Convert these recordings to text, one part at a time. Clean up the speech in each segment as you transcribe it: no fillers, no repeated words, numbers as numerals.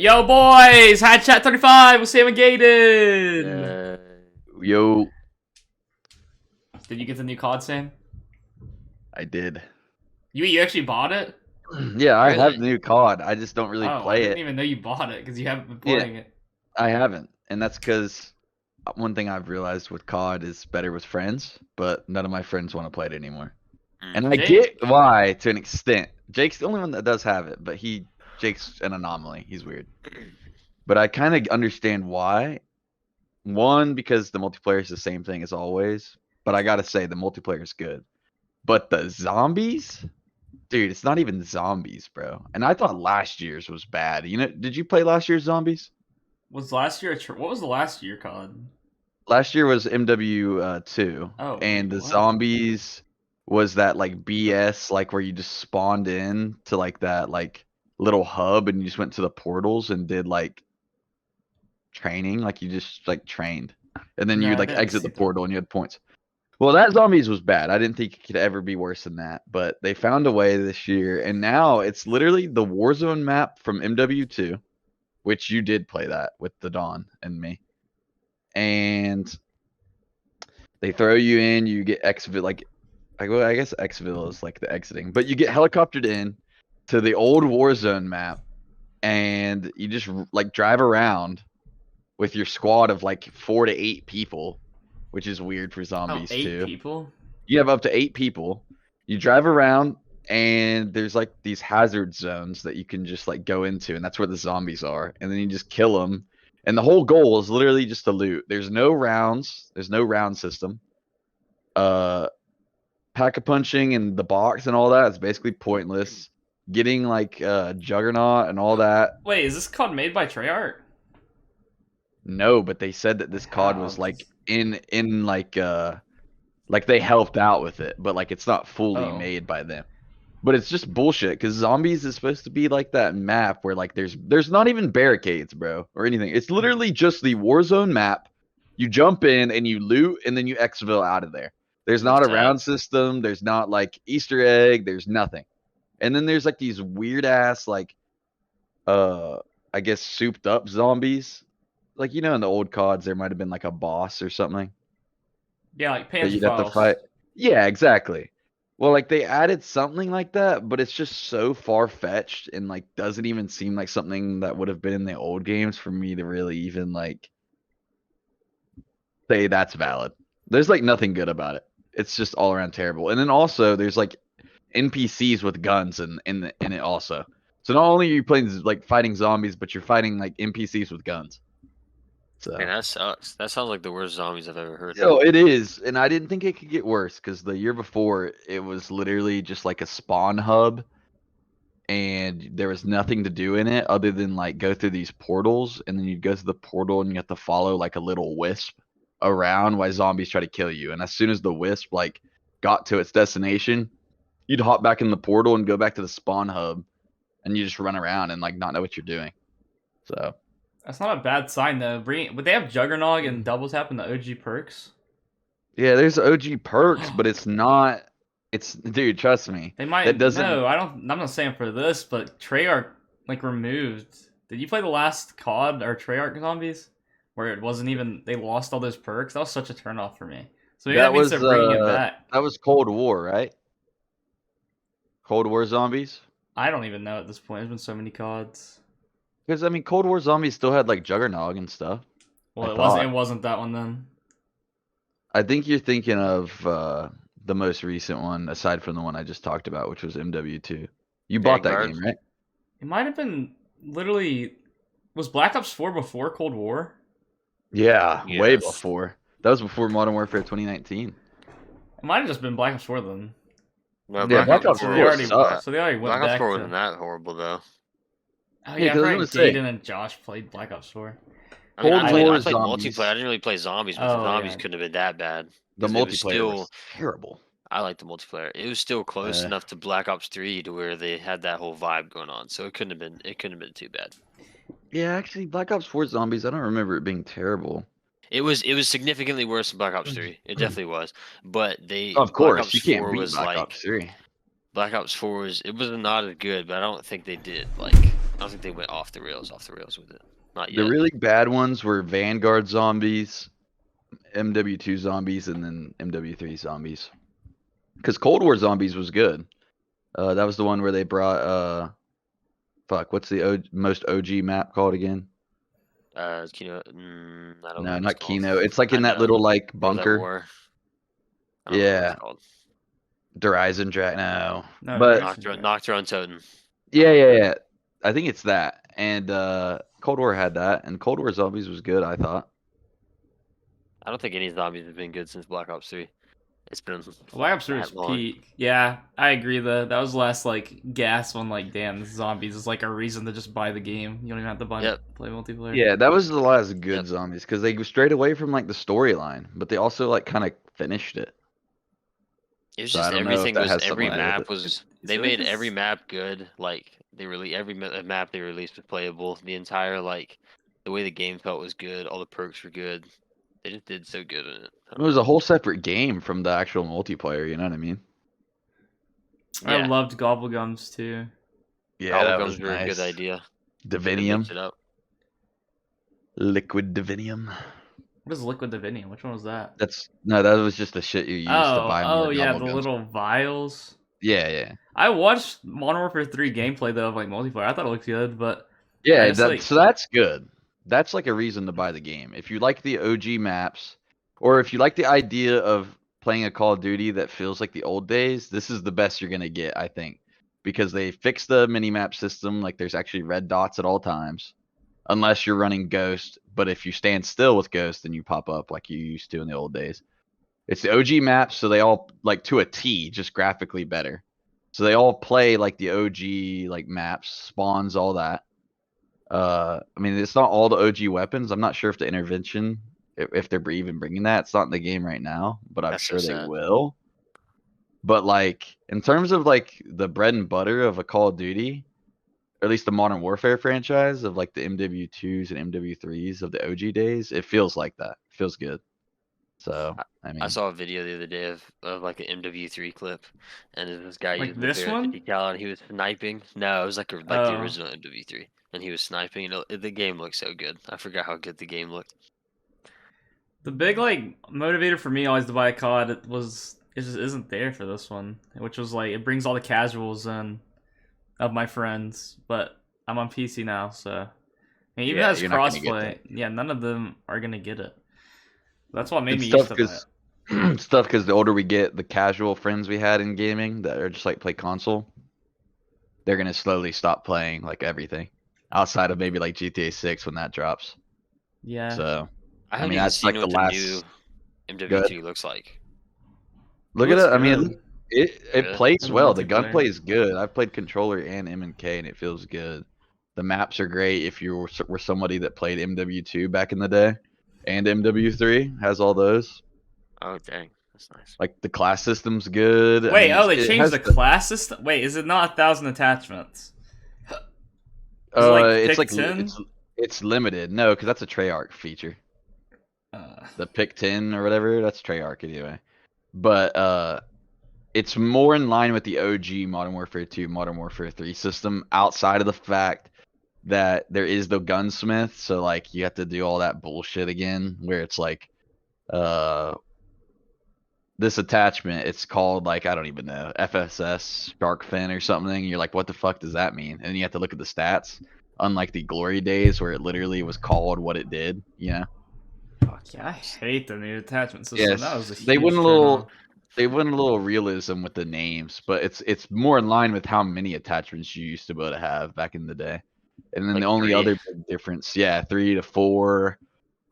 Yo, boys! HadsChat 35 with Sam and Gaiden! Yo. Did you get the new COD, Sam? I did. You actually bought it? Yeah, I have the new COD. I just don't really I play didn't it. even know you bought it because you haven't been playing it. I haven't. And that's because one thing I've realized with COD is better with friends, but none of my friends want to play it anymore. And I get why to an extent. Jake's the only one that does have it, but Jake's an anomaly. He's weird. But I kind of understand why. One, because the multiplayer is the same thing as always, but I gotta say the multiplayer is good. But the zombies, dude, it's not even zombies, bro. And I thought last year's was bad. You know, did you play last year's zombies? Was last year what was the last year COD? Last year was MW2. Oh, and the what? zombies was that like BS, like where you just spawned in to like that like little hub and you just went to the portals and did like training, like you just like trained. And then No, you I like didn't exit see the that. portal and you had points. Well, that zombies was bad. I didn't think it could ever be worse than that, but they found a way this year, and now it's literally the Warzone map from MW2, which you did play that with the Dawn and me. And they throw you in, you get exfil, like, I guess exfil is like the exiting, but you get helicoptered in to the old Warzone map, and you just like drive around with your squad of like 4 to 8 people, which is weird for zombies too. 8 people? You have up to 8 people. You drive around, and there's like these hazard zones that you can just like go into, and that's where the zombies are. And then you just kill them. And the whole goal is literally just to loot. There's no rounds. There's no round system. Pack-a-punching and the box and all that is basically pointless. Getting like Juggernaut and all that. Wait, is this COD made by Treyarch? No, but they said that this COD was like in like they helped out with it, but like it's not fully made by them. But it's just bullshit because zombies is supposed to be like that map where like there's not even barricades, bro, or anything. It's literally just the Warzone map. You jump in and you loot and then you exfil out of there. There's not a round system. There's not like Easter egg. There's nothing. And then there's like these weird ass like I guess souped up zombies. Like, you know, in the old CODs there might have been like a boss or something. Yeah, like That Panzer you'd have to Files. fight. Yeah, exactly. Well, like they added something like that, but it's just so far fetched and like doesn't even seem like something that would have been in the old games for me to really even like say that's valid. There's like nothing good about it. It's just all around terrible. And then also there's like NPCs with guns in it also. So not only are you playing like fighting zombies, but you're fighting like NPCs with guns. So man, that sucks. That sounds like the worst zombies I've ever heard. No, it is, and I didn't think it could get worse because the year before it was literally just like a spawn hub, and there was nothing to do in it other than like go through these portals, and then you'd go through the portal and you have to follow like a little wisp around while zombies try to kill you. And as soon as the wisp like got to its destination, you'd hop back in the portal and go back to the spawn hub, and you just run around and like not know what you're doing. So. That's not a bad sign though. But they have Juggernog and Double Tap in the OG perks. Yeah, there's OG perks, but it's not. It's dude, trust me. They might. That doesn't. No, I don't. I'm not saying for this, but Treyarch like removed. Did you play the last COD or Treyarch zombies, where it wasn't even they lost all those perks? That was such a turnoff for me. So maybe that means they're bringing it back. That was Cold War, right? Cold War zombies. I don't even know at this point. There's been so many CODs. Because I mean, Cold War zombies still had like Juggernog and stuff. Well, it wasn't that one then. I think you're thinking of the most recent one, aside from the one I just talked about, which was MW2. You bought that game, right? It might have been literally. Was Black Ops 4 before Cold War? Yeah, yes. Way before. That was before Modern Warfare 2019. It might have just been Black Ops 4 then. Well, yeah, Black Ops 4 already sucked. So they already went Black Ops 4 back wasn't that horrible though. Oh yeah, I forgot Gaiden and Josh played Black Ops 4. I mean, I played multiplayer. I didn't really play zombies, but the zombies couldn't have been that bad. The multiplayer was terrible. I like the multiplayer. It was still close enough to Black Ops 3 to where they had that whole vibe going on. So it couldn't have been. It couldn't have been too bad. Yeah, actually, Black Ops 4 zombies. I don't remember it being terrible. It was significantly worse than Black Ops 3. It definitely was. But they. Of course, you can't beat Black Ops 3. Black Ops 4 was not as good, but I don't think they did like don't think they went off the rails with it. Not yet. The really bad ones were Vanguard zombies, MW2 zombies, and then MW3 zombies. Because Cold War zombies was good. That was the one where they brought what's the most OG map called again? Kino. I don't know No, what not it's called. Kino. It's like in that little like bunker. War. I don't know what it's called. Horizon Drag. No, No, but Nocturne Totem. Yeah. I think it's that. And Cold War had that, and Cold War zombies was good. I thought. I don't think any zombies have been good since Black Ops 3. It's been Black Ops 3 was peak. Yeah, I agree. That was the last like gasp on like, damn, zombies is like a reason to just buy the game. You don't even have to play multiplayer. Yeah, that was the last good zombies because they strayed away from like the storyline, but they also like kind of finished it. It was just everything was every map was they made every map good. Like they released every map they released was playable. The entire like the way the game felt was good. All the perks were good. They just did so good in it. It was a whole separate game from the actual multiplayer. You know what I mean? I loved Gobblegums too. Yeah, that was were nice. a good idea. Divinium. Liquid Divinium. What is Liquid Divinium? Which one was that? That was just the shit you used to buy more yeah, the guns. little vials. Yeah. I watched Modern Warfare 3 gameplay though of like multiplayer. I thought it looked good, but yeah, so that's good. That's like a reason to buy the game. If you like the OG maps, or if you like the idea of playing a Call of Duty that feels like the old days, this is the best you're gonna get, I think, because they fixed the mini-map system. Like there's actually red dots at all times, unless you're running Ghost. But if you stand still with Ghost, then you pop up like you used to in the old days. It's the OG maps, so they all like to a T, just graphically better. So they all play like the OG like maps, spawns, all that. I mean, it's not all the OG weapons. I'm not sure if the intervention, if they're even bringing that. It's not in the game right now, but I'm sure they will. But like, in terms of like the bread and butter of a Call of Duty, or at least the Modern Warfare franchise of like the MW2s and MW3s of the OG days, it feels like that. It feels good. So I mean, I saw a video the other day of like an MW3 clip, and this guy like using this the one, 50 cal, and he was sniping. No, it was like the original MW3, and he was sniping. The game looked so good. I forgot how good the game looked. The big like motivator for me always to buy a COD it just isn't there for this one, which was like it brings all the casuals in of my friends, but I'm on PC now, so and even has crossplay. Yeah, none of them are gonna get it. That's what made me used to buy it. Stuff because the older we get, the casual friends we had in gaming that are just like play console, they're gonna slowly stop playing like everything outside of maybe like GTA 6 when that drops. Yeah. So I mean, that's like the last new MW3 looks like. Look at it. I mean, it plays well. The gunplay is good. I've played controller and M&K, and it feels good. The maps are great if you were somebody that played MW2 back in the day, and MW3 has all those. Oh dang, that's nice. Like the class system's good. Wait, they changed the class system. Wait, is it not 1,000 attachments? It's limited. No, because that's a Treyarch feature. The pick 10 or whatever, that's Treyarch anyway. But it's more in line with the OG Modern Warfare 2, Modern Warfare 3 system, outside of the fact that there is the gunsmith, so like you have to do all that bullshit again, where it's like this attachment, it's called like, I don't even know, FSS shark fin or something. You're like, what the fuck does that mean? And you have to look at the stats, unlike the glory days where it literally was called what it did, you know. Fuck yeah, I hate the new attachment system. Yes, that was a huge they went a little realism with the names, but it's more in line with how many attachments you used to be able to have back in the day. And then like the only other big difference, 3 to 4,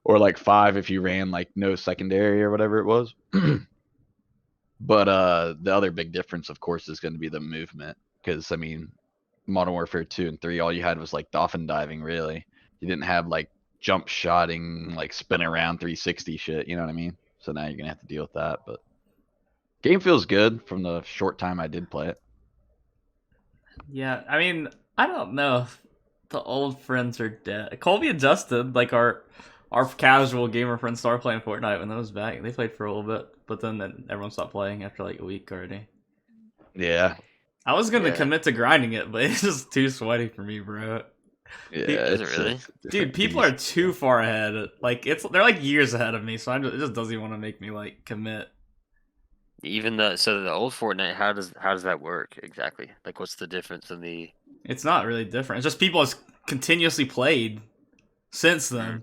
or like 5 if you ran like no secondary or whatever it was. But the other big difference, of course, is going to be the movement, because I mean, Modern Warfare 2 and 3, all you had was like dolphin diving. Really, you didn't have like jump shotting, like spin around 360 shit. You know what I mean? So now you're gonna have to deal with that. But game feels good from the short time I did play it. Yeah, I mean, I don't know if the old friends are dead. Colby and Justin, like our casual gamer friends, started playing Fortnite when that was back. They played for a little bit, but then everyone stopped playing after like a week already. Yeah. I was gonna commit to grinding it, but it's just too sweaty for me, bro. Yeah, is it really? Dude, people are too far ahead. Like they're like years ahead of me, so it just doesn't even want to make me like commit. Even the old Fortnite, how does that work exactly? Like, what's the difference in the? It's not really different. It's just people has continuously played since then.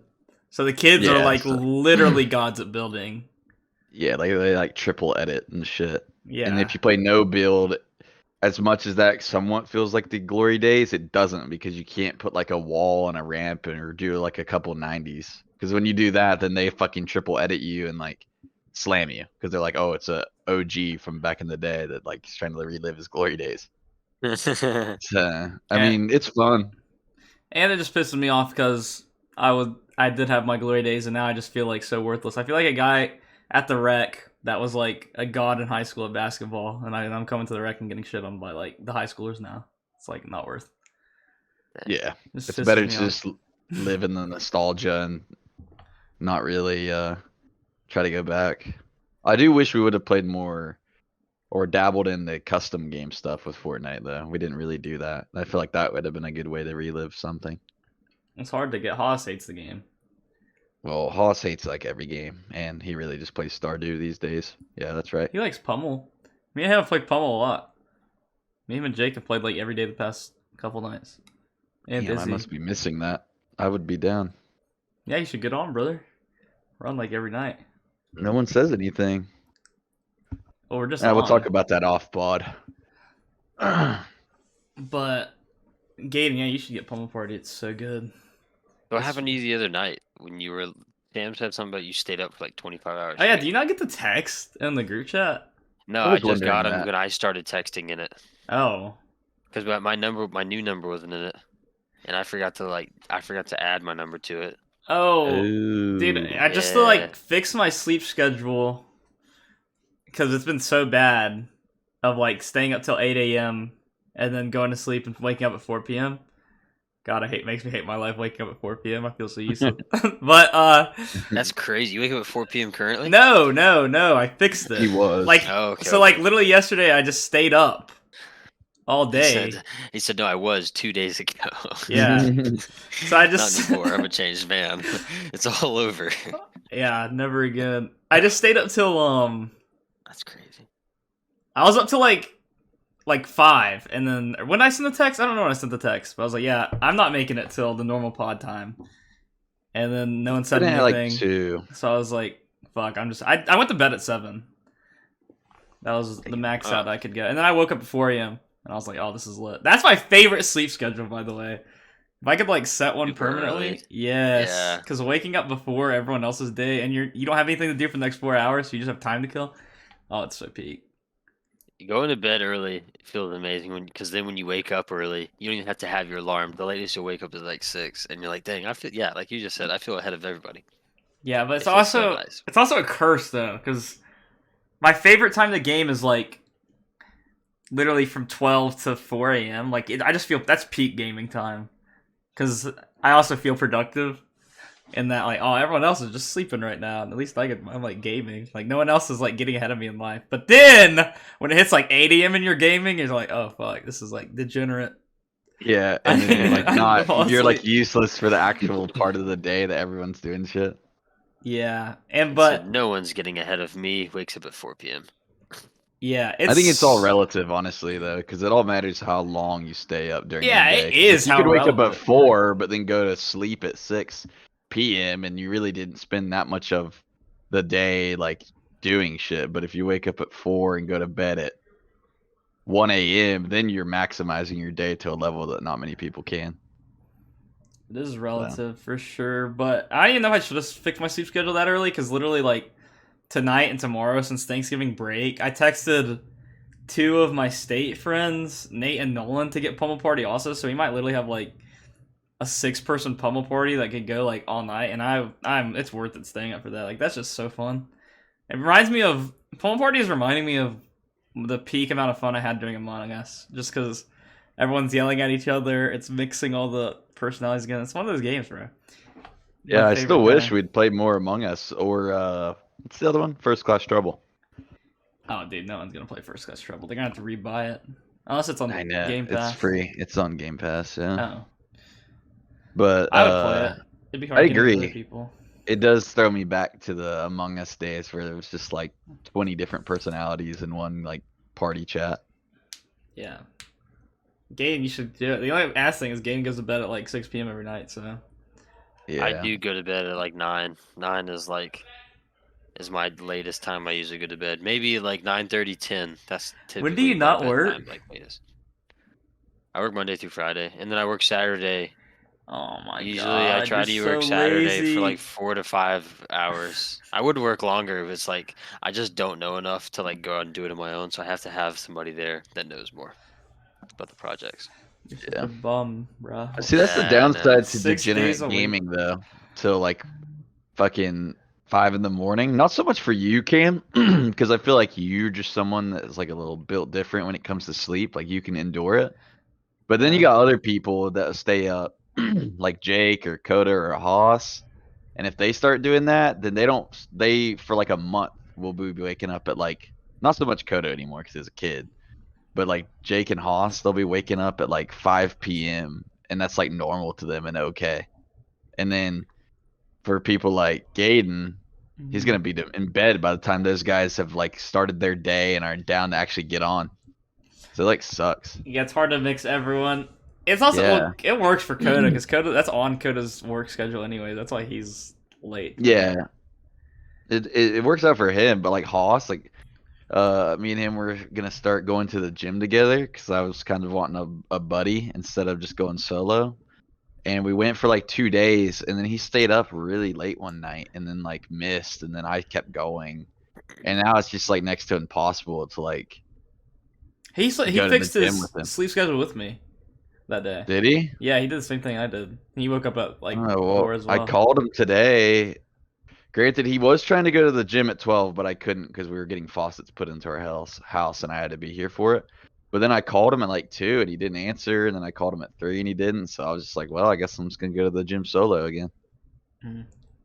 So the kids are like literally gods at building. Yeah, like they like triple edit and shit. Yeah. And if you play no build, as much as that somewhat feels like the glory days, it doesn't because you can't put like a wall and a ramp or do like a couple 90s. Because when you do that, then they fucking triple edit you and like slam you because they're like, oh, it's a OG from back in the day that like is trying to relive his glory days. I mean, it's fun. And it just pisses me off because I did have my glory days and now I just feel like so worthless. I feel like a guy at the rec that was like a god in high school at basketball, and I'm coming to the rec and getting shit on by like the high schoolers now. It's like not worth. Yeah, it's better to just live in the nostalgia and not really try to go back. I do wish we would have played more or dabbled in the custom game stuff with Fortnite though. We didn't really do that. I feel like that would have been a good way to relive something. It's hard to get. Haas hates the game. Well, Haas hates like every game, and he really just plays Stardew these days. Yeah, that's right. He likes Pummel. Me and him have played Pummel a lot. Me and Jake have played like every day the past couple nights. And I must be missing that. I would be down. Yeah, you should get on, brother. Run like every night. No one says anything. Well, we're just we'll talk about that off pod. But Gaten, yeah, you should get Pummel Party. It's so good. What happened to you the other night when you were? Sam said something about you stayed up for like 25 hours. Oh yeah, do you not get the text in the group chat? No, I just got him when I started texting in it. Oh. Because my new number wasn't in it, and I forgot to add my number to it. Oh, dude, I just to like fix my sleep schedule because it's been so bad of like staying up till 8 a.m. and then going to sleep and waking up at 4 p.m. God, makes me hate my life waking up at 4 p.m. I feel so useless. But that's crazy. You wake up at 4 p.m. currently? No. I fixed it. He was like like literally yesterday I just stayed up all day. He said no, I was 2 days ago. Yeah. So I just not anymore. I'm a changed man. It's all over. Yeah, never again. I just stayed up till That's crazy. I was up till like 5, and then when I sent the text, I don't know when I sent the text, but I was like, yeah, I'm not making it till the normal pod time. And then no one said anything. Like 2. So I was like, fuck, I went to bed at 7. That was the max out I could get. And then I woke up at 4 a.m. and I was like, oh, this is lit. That's my favorite sleep schedule, by the way. If I could like set one permanently, early. Yes. Because waking up before everyone else's day and you don't have anything to do for the next 4 hours, so you just have time to kill. Oh, it's so peak. Going to bed early feels amazing because then when you wake up early, you don't even have to have your alarm. The latest you'll wake up is like 6, and you're like, "Dang, I feel like you just said, I feel ahead of everybody." Yeah, but it's also a curse though, because my favorite time to game is like literally from 12 to 4 a.m. Like I just feel that's peak gaming time, because I also feel productive. In that, like, oh, everyone else is just sleeping right now, and at least I'm like gaming. Like, no one else is like getting ahead of me in life. But then when it hits like 8 a.m. and you're gaming, you're like, oh fuck, this is like degenerate. Yeah, and then you're like you're like useless for the actual part of the day that everyone's doing shit. Yeah, but no one's getting ahead of me. Wakes up at 4 p.m. Yeah, I think it's all relative, honestly, though, because it all matters how long you stay up during the day. It is. You could wake up at 4, but then go to sleep at 6 p.m. and you really didn't spend that much of the day like doing shit. But if you wake up at 4 and go to bed at 1 a.m., then you're maximizing your day to a level that not many people can. It is relative for sure, but I don't even know if I should have fixed my sleep schedule that early, because literally like tonight and tomorrow, since Thanksgiving break, I texted 2 of my state friends, Nate and Nolan, to get Pummel Party also, so we might literally have like a 6-person Pummel Party that could go like all night, and it's worth it staying up for that. Like, that's just so fun. It reminds me of Pummel Party is reminding me of the peak amount of fun I had during Among Us, just because everyone's yelling at each other. It's mixing all the personalities again. It's one of those games, bro. Yeah, I still wish we'd played more Among Us, or what's the other one? First Class Trouble. Oh, dude, no one's gonna play First Class Trouble. They're gonna have to rebuy it, unless it's on Game Pass. It's free. It's on Game Pass. Yeah. Oh. But I would play it. It'd be I hard getting with other agree. people. It does throw me back to the Among Us days where there was just like 20 different personalities in one like party chat. Yeah. Gabe, you should do it. The only ass thing is Gabe goes to bed at like 6 p.m. every night, so. Yeah. I do go to bed at like 9. 9 is my latest time I usually go to bed. Maybe like 9:30, 10. That's typically when do you not work? Like latest. I work Monday through Friday, and then I work Saturday. Oh my god! Usually I try to work Saturday for like 4 to 5 hours. I would work longer if it's like I just don't know enough to like go out and do it on my own. So I have to have somebody there that knows more about the projects. You're such a bum, bro. See, that's the downside to degenerate gaming, though. So like, fucking 5 in the morning. Not so much for you, Cam, because I feel like you're just someone that's like a little built different when it comes to sleep. Like you can endure it. But then you got other people that stay up, like Jake or Coda or Haas, and if they start doing that, then they for like a month will be waking up at like not so much Coda anymore because he's a kid, but like Jake and Haas, they'll be waking up at like 5 p.m. and that's like normal to them and okay. And then for people like Gaiden, he's gonna be in bed by the time those guys have like started their day and are down to actually get on. So it like sucks. Yeah, it's hard to mix everyone. It's also well, it works for Coda because Coda that's on Coda's work schedule anyway. That's why he's late. Yeah, it works out for him. But like Haas, like me and him were gonna start going to the gym together because I was kind of wanting a buddy instead of just going solo. And we went for like 2 days, and then he stayed up really late one night, and then like missed, and then I kept going, and now it's just like next to impossible to like. He fixed his sleep schedule with me that day. Did he? Yeah, he did the same thing I did. He woke up at like 4 as well. I called him today. Granted, he was trying to go to the gym at 12, but I couldn't because we were getting faucets put into our house, and I had to be here for it. But then I called him at like 2, and he didn't answer, and then I called him at 3, and he didn't. So I was just like, well, I guess I'm just gonna go to the gym solo again.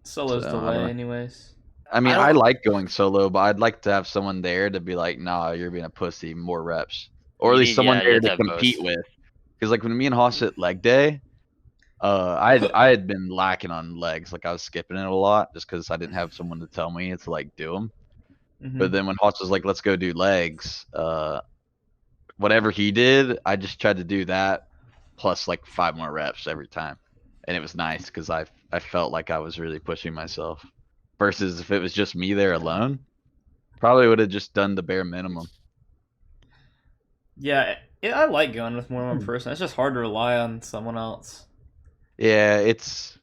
Solo's delay, anyways. I mean, I like going solo, but I'd like to have someone there to be like, nah, you're being a pussy, more reps. Or at least someone there to compete with. Because like when me and Haas hit leg day, I had been lacking on legs. Like I was skipping it a lot just because I didn't have someone to tell me to like do them. But then when Haas was like, let's go do legs, whatever he did, I just tried to do that plus like 5 more reps every time. And it was nice because I felt like I was really pushing myself. Versus if it was just me there alone, probably would have just done the bare minimum. Yeah, I like going with more than one person. It's just hard to rely on someone else. Yeah, it's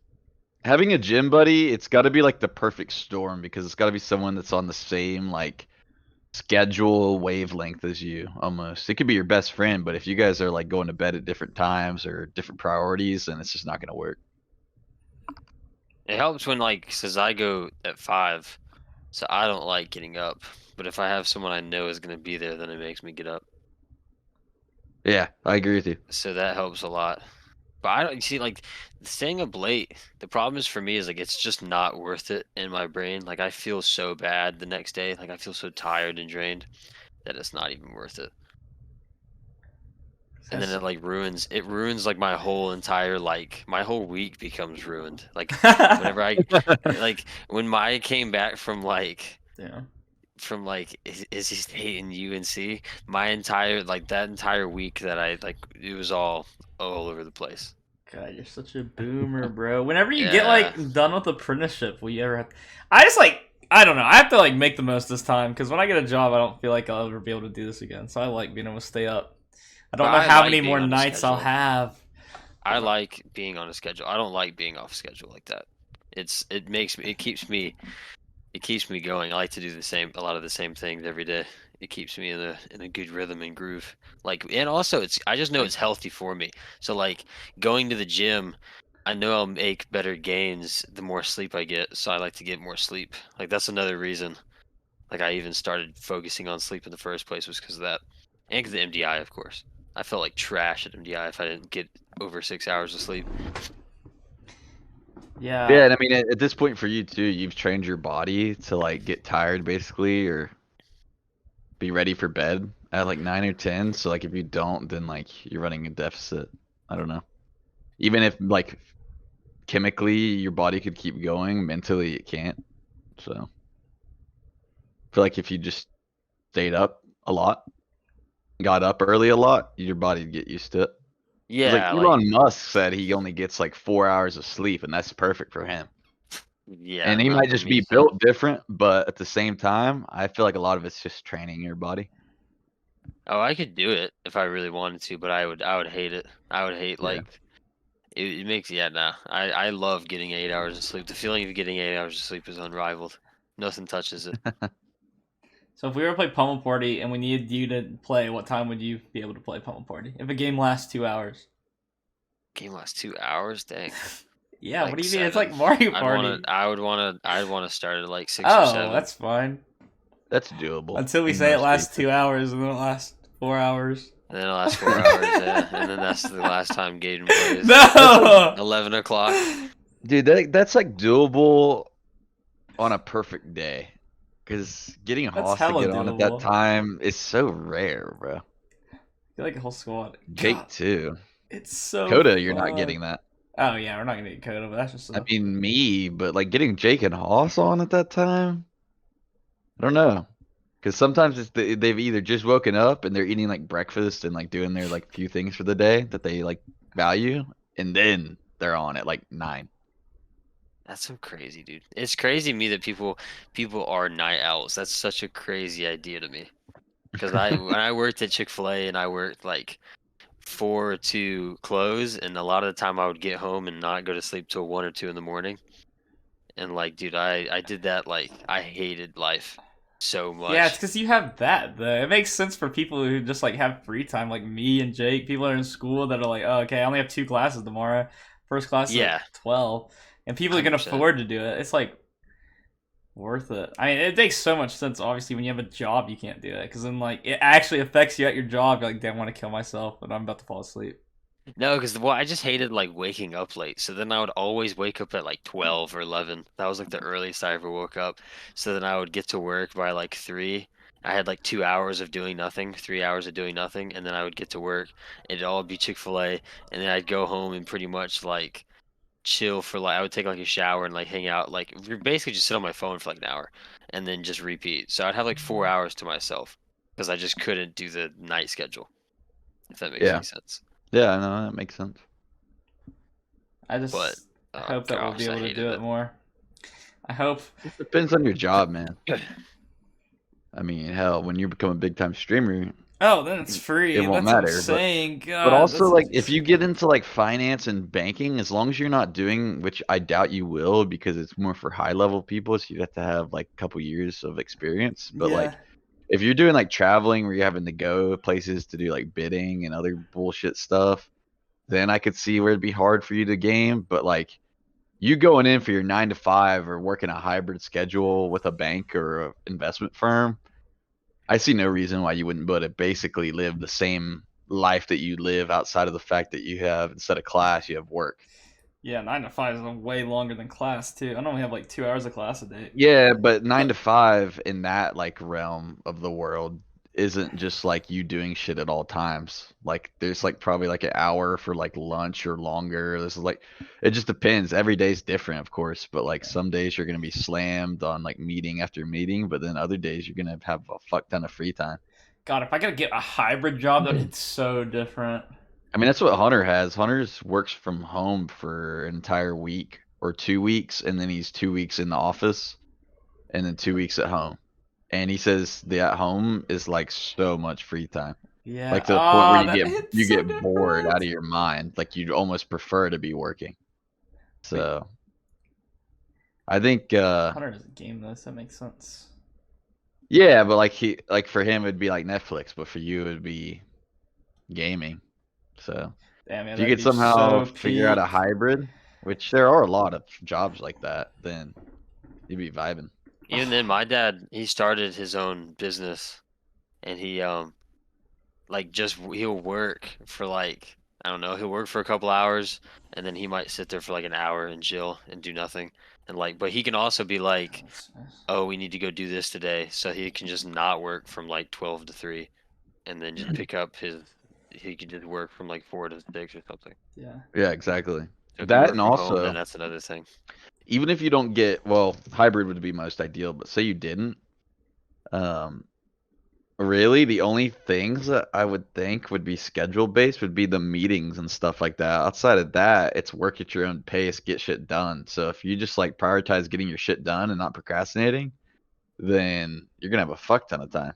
having a gym buddy. It's got to be like the perfect storm because it's got to be someone that's on the same like schedule wavelength as you almost. It could be your best friend, but if you guys are like going to bed at different times or different priorities, then it's just not going to work. It helps when like says I go at 5, so I don't like getting up. But if I have someone I know is going to be there, then it makes me get up. Yeah, I agree with you. So that helps a lot. But I don't see like staying up late. The problem is for me is like it's just not worth it in my brain. Like I feel so bad the next day. Like I feel so tired and drained that it's not even worth it. And then it like ruins like my whole entire like my whole week becomes ruined. Like whenever I like when Maya came back from like Izzy State and UNC, my entire like that entire week that I like it was all over the place. God, you're such a boomer, bro. Whenever you get like done with apprenticeship, will you ever have? I just like I don't know. I have to like make the most this time because when I get a job, I don't feel like I'll ever be able to do this again. So I like being able to stay up. I don't know how many more nights I'll have. I like being on a schedule. I don't like being off schedule like that. It keeps me going. I like to do a lot of the same things every day. It keeps me in a good rhythm and groove. Like, and also I just know it's healthy for me. So like going to the gym, I know I'll make better gains the more sleep I get. So I like to get more sleep. Like that's another reason. Like I even started focusing on sleep in the first place was because of that, and because of the MDI, of course. I felt like trash at MDI if I didn't get over 6 hours of sleep. Yeah. Yeah, and I mean, at this point for you too, you've trained your body to like get tired basically, or be ready for bed at like 9 or 10. So like if you don't, then like you're running a deficit. I don't know. Even if like chemically your body could keep going, mentally it can't. So I feel like if you just stayed up a lot, got up early a lot, your body'd get used to it. Yeah, like Elon Musk said he only gets like 4 hours of sleep, and that's perfect for him. Yeah, and he might just be built different, but at the same time, I feel like a lot of it's just training your body. Oh, I could do it if I really wanted to, but I would hate it. I would hate like it makes nah. I love getting 8 hours of sleep. The feeling of getting 8 hours of sleep is unrivaled. Nothing touches it. So if we were to play Pummel Party and we needed you to play, what time would you be able to play Pummel Party? If a game lasts 2 hours. Game lasts 2 hours? Dang. Yeah, like what do you mean? It's like Mario Party. I'd wanna start at like 6 or 7. Oh, that's fine. That's doable. Until we say it lasts 2 hours and then it lasts 4 hours. And then it'll last 4 hours, yeah. And then that's the last time Gaiden plays. No! 11 o'clock. Dude, that's like doable on a perfect day. Because getting Hoss to get on at that time is so rare, bro. I feel like a whole squad. Jake God, too. It's so Coda, you're not getting that. Oh yeah, we're not gonna get Coda, but that's just. I mean me, but like getting Jake and Hoss on at that time, I don't know. Because sometimes they've either just woken up and they're eating like breakfast and like doing their like few things for the day that they like value, and then they're on at like 9. That's so crazy, dude. It's crazy to me that people are night owls. That's such a crazy idea to me. Because when I worked at Chick-fil-A and I worked like 4 to close, and a lot of the time I would get home and not go to sleep till 1 or 2 in the morning. And like, dude, I did that. Like, I hated life so much. Yeah, it's because you have that. It makes sense for people who just like have free time, like me and Jake. People are in school that are like, oh, okay, I only have 2 classes tomorrow. First class is like 12. And people 100%. Can afford to do it. It's like worth it. I mean, it makes so much sense. Obviously, when you have a job, you can't do it because then like it actually affects you at your job. You're like, damn, I want to kill myself, but I'm about to fall asleep. No, because I just hated like waking up late. So then I would always wake up at like 12 or 11. That was like the earliest I ever woke up. So then I would get to work by like 3. I had like 2 hours of doing nothing, 3 hours of doing nothing, and then I would get to work. It'd all be Chick-fil-A, and then I'd go home and pretty much like chill for like I would take like a shower and like hang out, like basically just sit on my phone for like an hour and then just repeat. So I'd have like 4 hours to myself because I just couldn't do the night schedule, if that makes any sense. Yeah, no, that makes sense. I just hope that we'll be able to do it more. I hope. It depends on your job, man. I mean, hell, when you become a big time streamer, oh, then it's free. It won't matter. But also, like, if you get into like finance and banking, as long as you're not doing, which I doubt you will, because it's more for high level people, so you have to have like a couple years of experience. But like, if you're doing like traveling where you're having to go places to do like bidding and other bullshit stuff, then I could see where it'd be hard for you to game. But like, you going in for your 9 to 5 or working a hybrid schedule with a bank or an investment firm, I see no reason why you wouldn't be able to basically live the same life that you live outside of the fact that you have, instead of class, you have work. Yeah, 9 to 5 is way longer than class too. I only have like 2 hours of class a day. Yeah, but 9 to 5 in that like realm of the world isn't just like you doing shit at all times. Like there's like probably like an hour for like lunch or longer. This is like, it just depends. Every day's different, of course, but like some days you're gonna be slammed on like meeting after meeting, but then other days you're gonna have a fuck ton of free time. God, if I could get a hybrid job, though, it's so different. I mean, that's what Hunter has. Hunter's works from home for an entire week or 2 weeks, and then he's 2 weeks in the office, and then 2 weeks at home. And he says the at home is like so much free time. Yeah. Like to the point where you get bored out of your mind. Like you'd almost prefer to be working. So I think Hunter doesn't game though, so that makes sense. Yeah, but like for him it'd be like Netflix, but for you it'd be gaming. So damn, yeah, if you could somehow figure out a hybrid, which there are a lot of jobs like that, then you'd be vibing. Even then, my dad, he started his own business, and he like he'll work for like, I don't know, he'll work for a couple hours, and then he might sit there for like an hour and chill and do nothing, and like, but he can also be like, oh, we need to go do this today, so he can just not work from like 12 to 3, and then just pick up he can just work from like 4 to 6 or something. Yeah. Yeah, exactly. That and also home, then that's another thing. Even if you don't get hybrid would be most ideal, but say you didn't, really the only things that I would think would be schedule based would be the meetings and stuff like that. Outside of that, it's work at your own pace, get shit done. So if you just like prioritize getting your shit done and not procrastinating, then you're gonna have a fuck ton of time.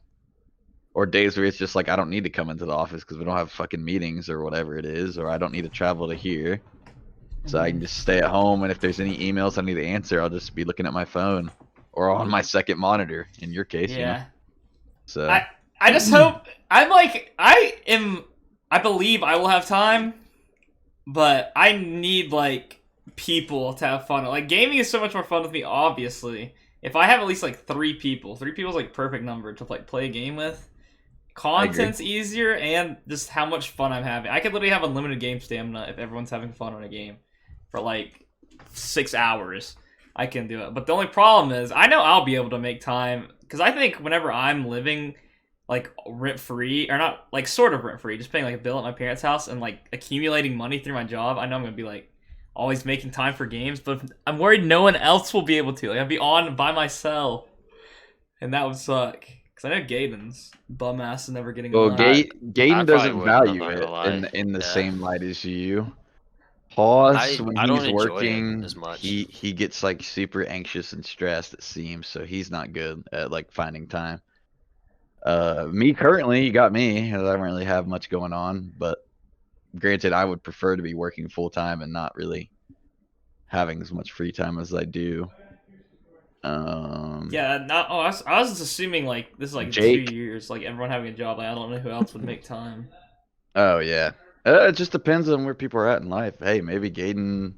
Or days where it's just like I don't need to come into the office because we don't have fucking meetings or whatever it is, or I don't need to travel to here. So I can just stay at home, and if there's any emails I need to answer, I'll just be looking at my phone or on my second monitor. In your case, yeah. You know? So I just hope I believe I will have time, but I need like people to have fun. Like gaming is so much more fun with me. Obviously, if I have at least like 3 people, 3 people is like perfect number to like play a game with. Content's easier, and just how much fun I'm having. I could literally have unlimited game stamina if everyone's having fun on a game for like 6 hours. I can do it. But the only problem is, I know I'll be able to make time, because I think whenever I'm living like rent-free, or not, like sort of rent-free, just paying like a bill at my parents' house and like accumulating money through my job, I know I'm going to be like always making time for games, but I'm worried no one else will be able to. Like I'd be on by myself, and that would suck. Because I know Gaden's bum ass and never getting on. Gaden doesn't value it in the same light as you. Pause when he's working as much. He gets like super anxious and stressed, it seems, so he's not good at like finding time. Me currently, you got me. I don't really have much going on, but granted, I would prefer to be working full time and not really having as much free time as I do. Yeah, I was just assuming like this is like Jake, 2 years, like everyone having a job. Like, I don't know who else would make time. Oh yeah, it just depends on where people are at in life. Hey, maybe Gaden,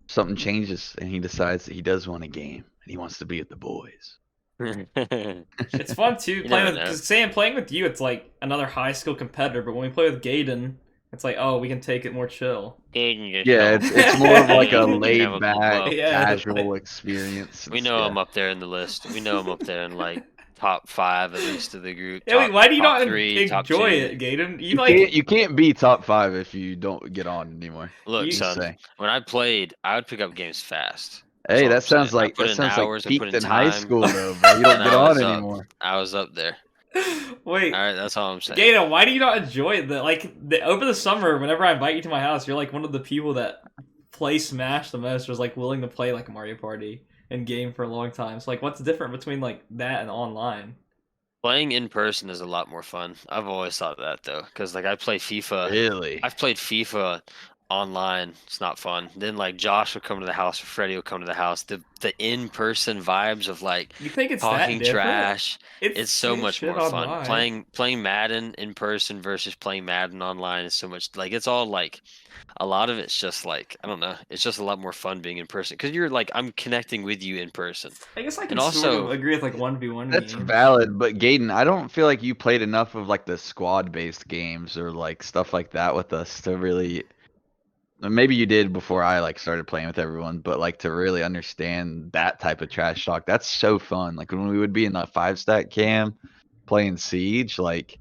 something changes and he decides that he does want a game and he wants to be with the boys. It's fun too playing with playing with you. It's like another high school competitor, but when we play with Gaden, it's like, oh, we can take it more chill. Yeah, it's more of like a laid back, casual experience. We know I'm up there in the list. We know I'm up there in like top 5 at least of the group. Yeah, why do you not enjoy it, Gaden? You can't be top 5 if you don't get on anymore. Look, son, when I played, I would pick up games fast. Hey, that sounds like peaked in high school though, bro. You don't get on anymore. I was up there. Wait. All right, that's all I'm saying. Gaden, why do you not enjoy it? Over the summer, whenever I invite you to my house, you're like one of the people that play Smash the most, or is like willing to play like Mario Party and game for a long time. So like, what's different between like that and online? Playing in person is a lot more fun. I've always thought that though, because like I play FIFA. Really? I've played FIFA online. It's not fun. Then like Josh will come to the house, or Freddie will come to the house. The in-person vibes of like you think it's talking trash. It's so much more fun. Online. Playing Madden in person versus playing Madden online is so much like it's all like a lot of it's just like I don't know. It's just a lot more fun being in person because you're like I'm connecting with you in person. I guess I can sort of agree with like 1v1. That's valid, but Gaden, I don't feel like you played enough of like the squad-based games or like stuff like that with us to really. Maybe you did before I like started playing with everyone, but like to really understand that type of trash talk, that's so fun. Like when we would be in the 5-stack cam playing Siege, like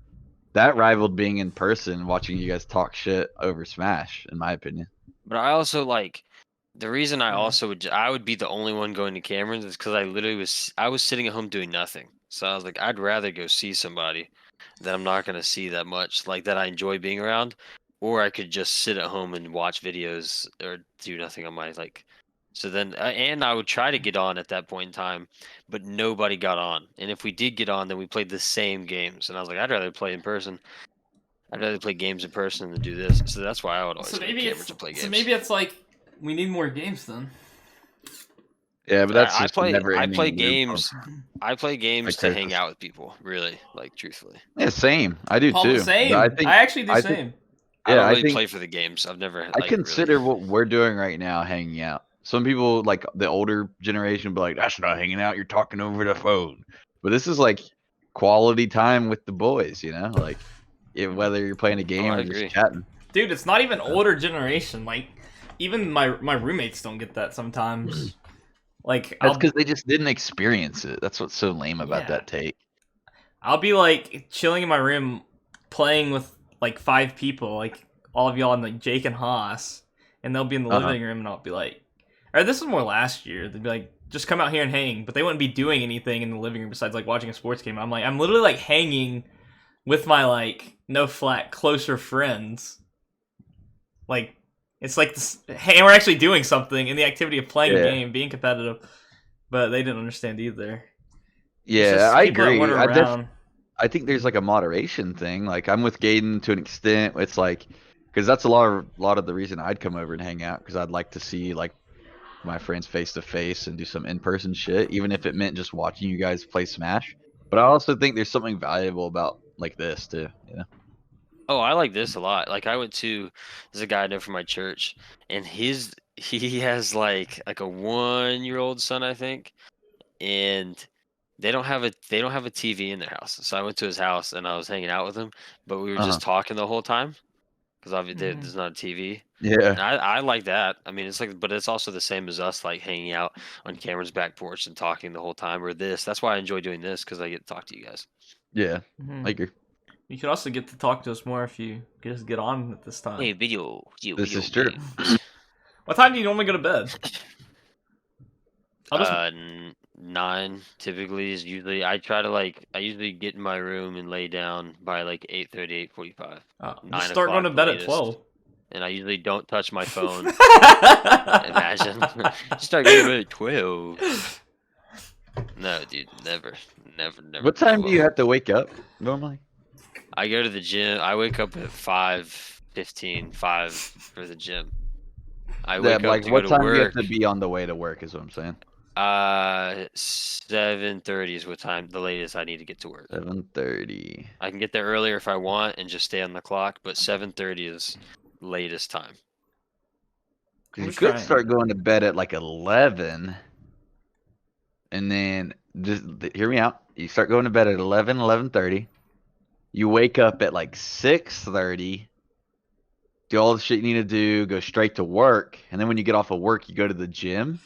that rivaled being in person, watching you guys talk shit over Smash, in my opinion. But I also like the reason I would be the only one going to Cameron's is because I was sitting at home doing nothing. So I was like, I'd rather go see somebody that I'm not gonna see that much, like that I enjoy being around. Or I could just sit at home and watch videos or do nothing on my like. So then, and I would try to get on at that point in time, but nobody got on. And if we did get on, then we played the same games. And I was like, I'd rather play in person. I'd rather play games in person than do this. So that's why I would always play games. So maybe it's like we need more games then. Yeah, but that's I play games. I play games to hang out with people. Really, like truthfully. Yeah, same. I do too. Same. I actually do same. I don't really play for the games. I've never. I consider what we're doing right now hanging out. Some people, like the older generation, be like, "That's not hanging out. You're talking over the phone." But this is like quality time with the boys. You know, like whether you're playing a game or just chatting. Dude, it's not even older generation. Like even my roommates don't get that sometimes. Like that's because they just didn't experience it. That's what's so lame about that take. I'll be like chilling in my room, playing with like 5 people, like all of y'all and like Jake and Haas, and they'll be in the living room, and I'll be like, or this was more last year. They'd be like, just come out here and hang, but they wouldn't be doing anything in the living room besides like watching a sports game. I'm like, I'm literally like hanging with my like no flat closer friends. Like it's like this, hey, we're actually doing something in the activity of playing a game, being competitive. But they didn't understand either. Yeah, I agree. I think there's like a moderation thing. Like I'm with Gaiden to an extent. It's like because that's a lot of the reason I'd come over and hang out because I'd like to see like my friends face to face and do some in-person shit, even if it meant just watching you guys play Smash. But I also think there's something valuable about like this too. You know? Oh, I like this a lot. Like I went to there's a guy I know from my church, and he has like a 1-year-old son, I think, and they don't have a TV in their house. So I went to his house and I was hanging out with him, but we were just talking the whole time because obviously there's not a TV. Yeah, and I like that. I mean, it's like, but it's also the same as us like hanging out on Cameron's back porch and talking the whole time. Or this. That's why I enjoy doing this because I get to talk to you guys. Yeah, I agree. You could also get to talk to us more if you just get on at this time. Hey, video. This is true. What time do you normally go to bed? 9 typically is usually. I usually get in my room and lay down by like 8:30, 8:45. Just start going to bed at 12. And I usually don't touch my phone. Imagine. Start going to bed at 12. No, dude, never. What time do you have to wake up normally? I go to the gym. I wake up at 5:15, 5 for the gym. I wake up to go to work. What time do you have to be on the way to work is what I'm saying. 7:30 is what time the latest I need to get to work. 7:30. I can get there earlier if I want and just stay on the clock, but 7:30 is latest time. You could start going to bed at like 11, and then just hear me out. You start going to bed at 11, 11:30. You wake up at like 6:30. Do all the shit you need to do. Go straight to work, and then when you get off of work, you go to the gym.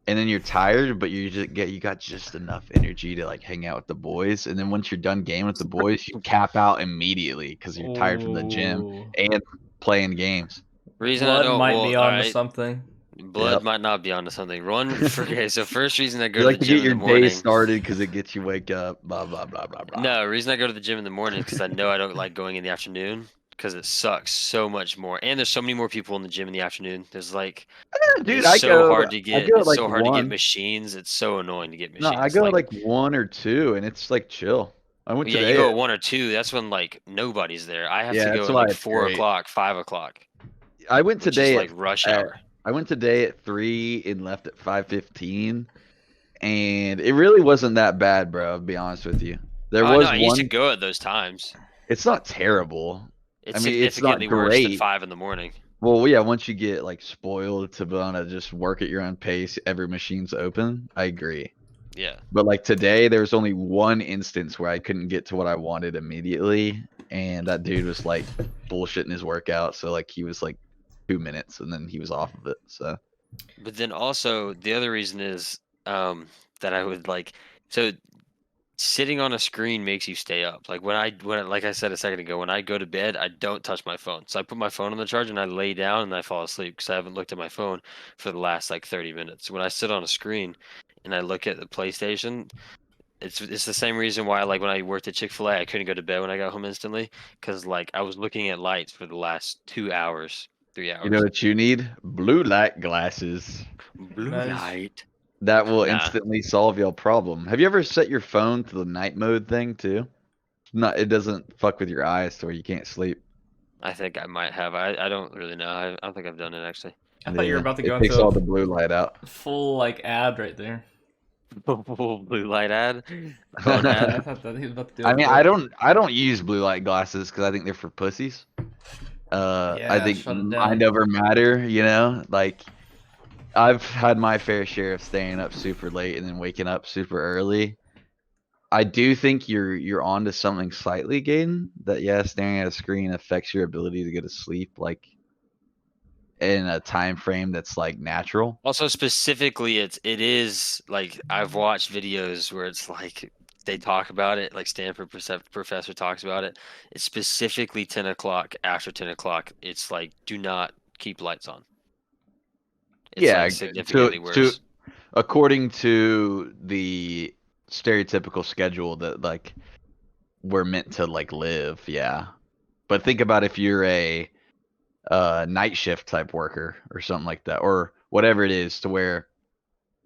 And then you're tired, but you got just enough energy to like hang out with the boys. And then once you're done gaming with the boys, you cap out immediately because you're tired from the gym and playing games. Reason Blood I don't might be onto something. Blood might not be onto something. Okay, so first reason I go to the gym in the morning. Day started because it gets you wake up. Blah blah blah blah blah. No, reason I go to the gym in the morning is because I know I don't like going in the afternoon. Because it sucks so much more, and there's so many more people in the gym in the afternoon. There's like, dude, it's so hard to get. It's so hard to get machines. It's so annoying to get machines. No, I go like 1 or 2, and it's like chill. I went today. You go at 1 or 2. That's when like nobody's there. I have to go at like 4 o'clock, 5 o'clock. I went today like rush hour. I went today at 3 and left at 5:15, and it really wasn't that bad, bro. I'll be honest with you. I used to go at those times. It's not terrible. It's significantly worse than 5 in the morning. Well, yeah, once you get like spoiled to want to just work at your own pace, every machine's open. I agree. Yeah. But like today, there was only one instance where I couldn't get to what I wanted immediately, and that dude was like bullshitting his workout. So like he was like 2 minutes, and then he was off of it. So. But then also the other reason is that I would like sitting on a screen makes you stay up. Like when like I said a second ago, when I go to bed, I don't touch my phone. So I put my phone on the charger and I lay down and I fall asleep because I haven't looked at my phone for the last like 30 minutes. When I sit on a screen and I look at the PlayStation, it's the same reason why like when I worked at Chick-fil-A, I couldn't go to bed when I got home instantly because like I was looking at lights for the last 2 hours, 3 hours. You know what you need? Blue light glasses. Blue light. That will instantly solve your problem. Have you ever set your phone to the night mode thing too? It doesn't fuck with your eyes to where you can't sleep. I think I might have. I don't really know. I don't think I've done it actually. I thought you were about to go into all the blue light out. Full like ad right there. Full blue light ad. Phone ad. I thought that he was about to do. I mean, I don't use blue light glasses because I think they're for pussies. I think mind over matter. You know, like. I've had my fair share of staying up super late and then waking up super early. I do think you're onto something slightly, Gaiden. That staring at a screen affects your ability to go to sleep, like in a time frame that's like natural. Also, specifically, it is like I've watched videos where it's like they talk about it, like Stanford professor talks about it. It's specifically 10 o'clock. After 10 o'clock, it's like do not keep lights on. It's like significantly worse. According to the stereotypical schedule that like we're meant to like live, yeah. But think about if you're a night shift type worker or something like that, or whatever it is, to where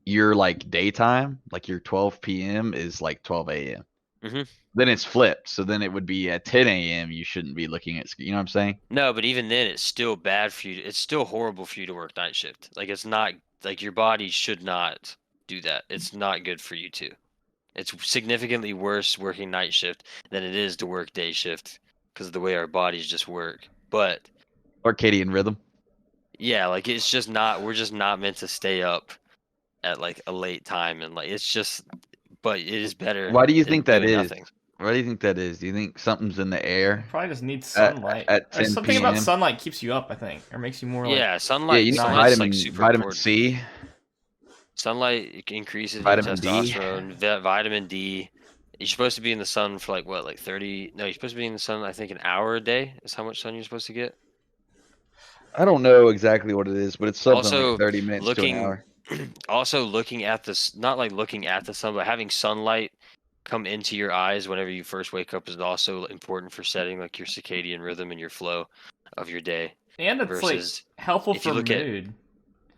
your like daytime, like your 12 p.m. is like 12 a.m. Mm-hmm. Then it's flipped, so then it would be at 10 a.m. You shouldn't be looking at, you know what I'm saying? No, but even then, it's still bad for you. It's still horrible for you to work night shift. Like it's not like your body should not do that. It's not good for you too. It's significantly worse working night shift than it is to work day shift because of the way our bodies just work. But Circadian rhythm. Yeah, like it's just not. We're just not meant to stay up at like a late time, and like it's just. But it is better. Why do you think that is? Nothing. Why do you think that is? Do you think something's in the air? You probably just need sunlight. At 10 something PM? about sunlight keeps you up, I think, or makes you more like. Yeah, sunlight. Yeah, you need vitamin C. Sunlight increases vitamin your testosterone. Vitamin D. You're supposed to be in the sun for like what, like 30? No, you're supposed to be in the sun. I think an hour a day is how much sun you're supposed to get. I don't know exactly what it is, but it's something Also, like 30 minutes to an hour. Also, looking at this, not like looking at the sun, but having sunlight come into your eyes whenever you first wake up is also important for setting like your circadian rhythm and your flow of your day. And it's like helpful for mood.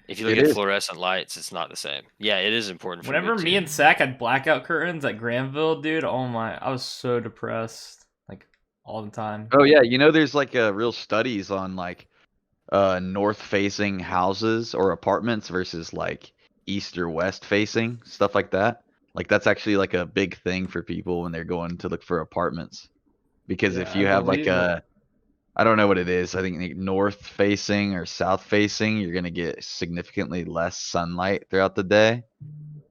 If you look at fluorescent lights, it's not the same. Yeah, it is important for Whenever me and Zach had blackout curtains at Granville, dude, oh my, I was so depressed, like all the time. Oh yeah, you know, there's like real studies on like north-facing houses or apartments versus like east or west-facing, stuff like that. Like that's actually like a big thing for people when they're going to look for apartments, because if you have like I don't know what it is. I think north facing or south facing, you're gonna get significantly less sunlight throughout the day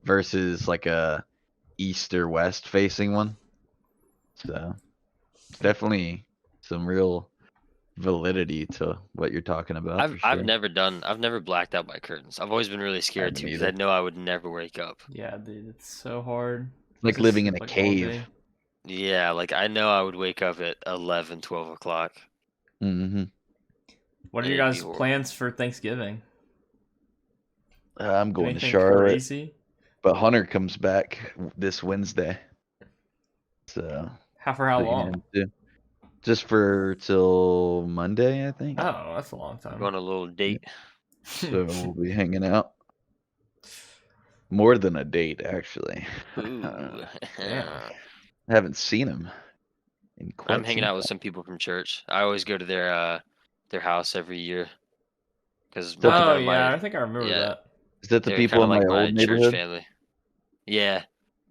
versus like a east or west facing one. So it's definitely some real validity to what you're talking about. I've never blacked out my curtains. I've always been really scared too, because I know I would never wake up. Yeah, dude, it's so hard. It's like living in a cave. Yeah, like I know I would wake up at 11, 12 o'clock. Mm-hmm. What are your guys' plans for Thanksgiving? I'm going to Charlotte. Crazy? But Hunter comes back this Wednesday. So how long? Just for till Monday, I think. Oh, that's a long time. Going on a little date. So we'll be hanging out. More than a date, actually. Yeah. I haven't seen him. I'm hanging out with some people from church. I always go to their house every year. I think I remember that. Is that the people in my old neighborhood? Family. Yeah,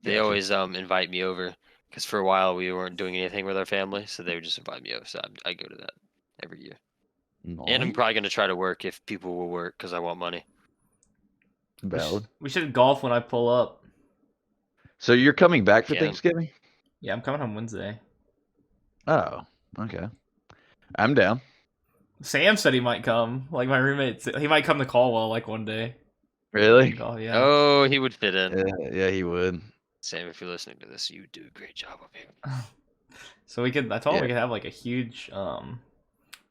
they always invite me over, because for a while we weren't doing anything with our family, so they would just invite me over. So I go to that every year. Nice. And I'm probably gonna try to work if people will work, because I want money. Valid. We should golf when I pull up. So you're coming back for Thanksgiving? Yeah, I'm coming home Wednesday. Oh, okay. I'm down. Sam said he might come. Like my roommate, he might come to Caldwell like one day. Really? Oh yeah. Oh, he would fit in. Yeah, he would. Sam, if you're listening to this, you do a great job up here. So I told him we could have like a huge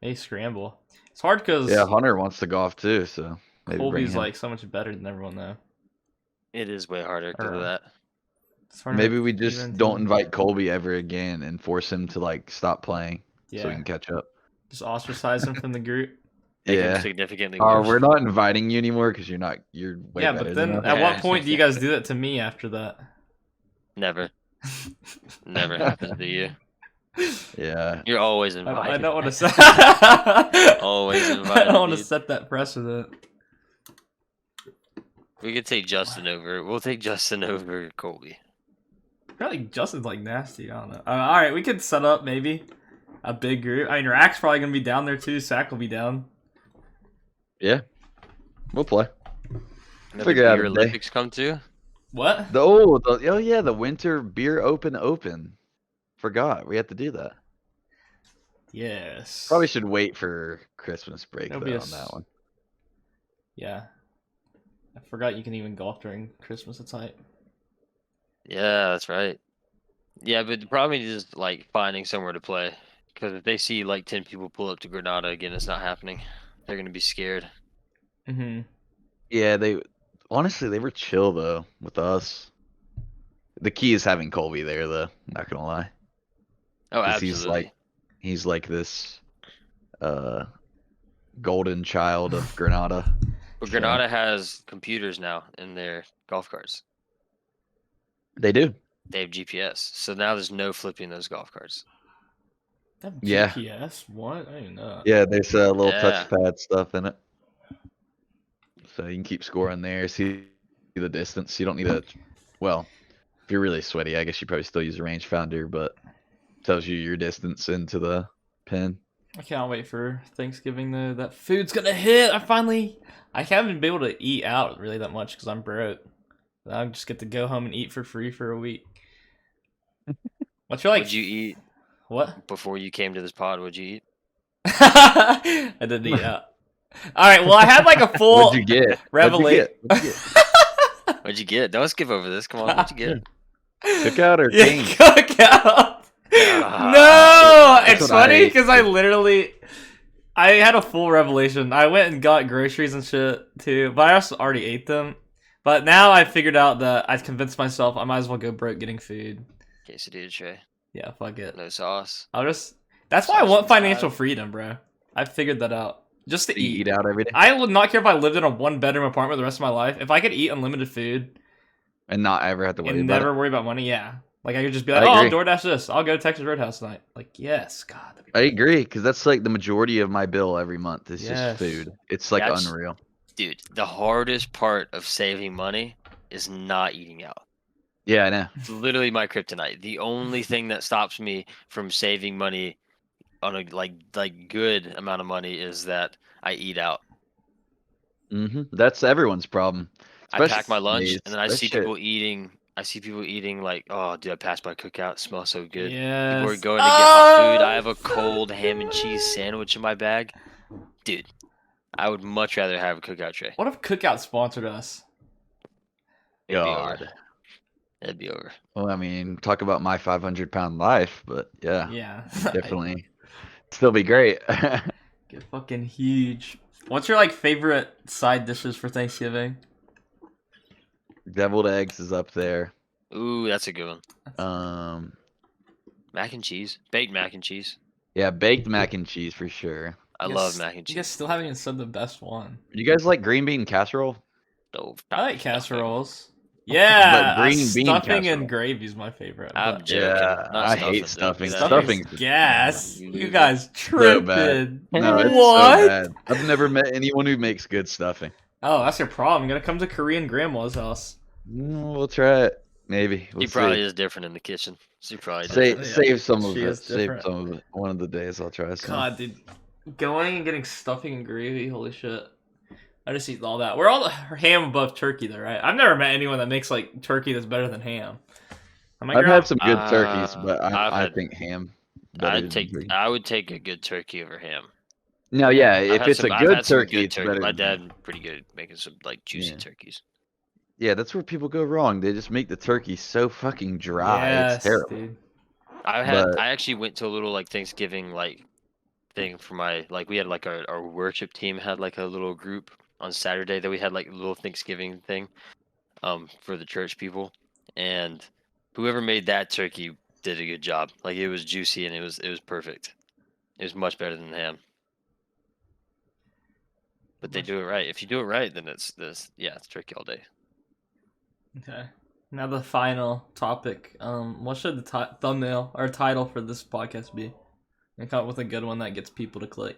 maybe scramble. It's hard because Hunter wants to golf too, so maybe Colby's like so much better than everyone though. It is way harder because of that. Maybe we just don't invite Colby ever again and force him to like stop playing so we can catch up. Just ostracize him from the group. Significantly worse. We're not inviting you anymore because you're way better. But then at what point do you guys do that to me after that? Never. Never happens to you. Yeah. You're always invited. I don't want to set always invited. I don't want to set that precedent. We could take Justin over. We'll take Justin over Colby. I feel like Justin's like nasty. I don't know. All right, we could set up maybe a big group. I mean, Rack's probably gonna be down there too. Sack will be down. Yeah, we'll play. Figure out Olympics come too. What? The Winter Beer Open. Forgot we had to do that. Yes. Probably should wait for Christmas break on that one. Yeah. I forgot you can even golf during Christmas. It's hype. Yeah, that's right. Yeah, but the problem is just like finding somewhere to play, because if they see like 10 people pull up to Granada again, it's not happening. they're gonna be scared. Yeah, they were chill though with us. The key is having Colby there though. Not gonna lie. Oh, absolutely. He's like this golden child of Granada. But Granada has computers now in their golf carts. They do. They have GPS, so now there's no flipping those golf carts. Yeah. GPS? What? I didn't know. Yeah, there's a little touchpad stuff in it, so you can keep scoring there. See the distance. You don't need a. Well, if you're really sweaty, I guess you probably still use a rangefinder, but tells you your distance into the pin. I can't wait for Thanksgiving though. That food's gonna hit. I haven't been able to eat out really that much because I'm broke. I just get to go home and eat for free for a week. What's your What'd you eat? What? Before you came to this pod, what'd you eat? I didn't eat out. All right. Well, I had like a full What'd you get? revelation. What'd you get? Don't skip over this. Come on. What'd you get? Cookout or king? Cookout. No, it's funny because I had a full revelation. I went and got groceries and shit too, but I also already ate them. But now I figured out that I convinced myself I might as well go broke getting food. Quesadilla tray. Yeah, fuck it. No sauce. That's why I want financial freedom, bro. I figured that out. Just to eat out every day. I would not care if I lived in a 1-bedroom apartment the rest of my life. If I could eat unlimited food and not ever have to worry and about never worry about money, yeah. Like I could just be like, I'll DoorDash this. I'll go to Texas Roadhouse tonight. Like, yes, God. I agree, because that's like the majority of my bill every month is just food. It's like unreal. Dude, the hardest part of saving money is not eating out. Yeah, I know. It's literally my kryptonite. The only thing that stops me from saving money on a like good amount of money is that I eat out. That's everyone's problem. I pack my lunch and then I see people eating. I see people eating like, oh, dude, I passed my cookout. It smells so good. Yes. People are going to get my food. I have a cold ham and cheese sandwich in my bag. Dude, I would much rather have a cookout tray. What if Cookout sponsored us? It'd be over. Well, I mean, talk about my 500-pound life, but yeah, definitely, still be great. Get fucking huge. What's your like favorite side dishes for Thanksgiving? Deviled eggs is up there. Ooh, that's a good one. Mac and cheese, baked mac and cheese. Yeah, baked mac and cheese for sure. I love mac and cheese. You guys still haven't even said the best one. You guys like green bean casserole? No, I like casseroles. Yeah, but green bean stuffing casserole. and gravy is my favorite. I'm joking. Yeah, I hate stuffing. Stuffing's gas. You guys tripping. No, it's so bad. I've never met anyone who makes good stuffing. Oh, that's your problem. You gotta come to Korean grandma's house. We'll try it. Maybe. She probably is different in the kitchen. She probably save some of it. Save some of it. One of the days I'll try some. God, dude. Going and getting stuffing and gravy, holy shit. I just eat all that. We're all ham above turkey though, right? I've never met anyone that makes like turkey that's better than ham. I've had some good turkeys, but I think ham. I would take a good turkey over ham. No, yeah, if it's a good turkey, it's better. My dad's pretty good at making some like juicy turkeys. Yeah, that's where people go wrong. They just make the turkey so fucking dry. It's terrible. Dude. I actually went to a little like Thanksgiving like thing for my we had like our worship team had like a little group on Saturday that we had like a little Thanksgiving thing for the church people, and whoever made that turkey did a good job. Like it was juicy and it was perfect. It was much better than ham. But they do it right. If you do it right, then it's turkey all day. Okay. Now the final topic. What should the thumbnail or title for this podcast be? And come up with a good one that gets people to click.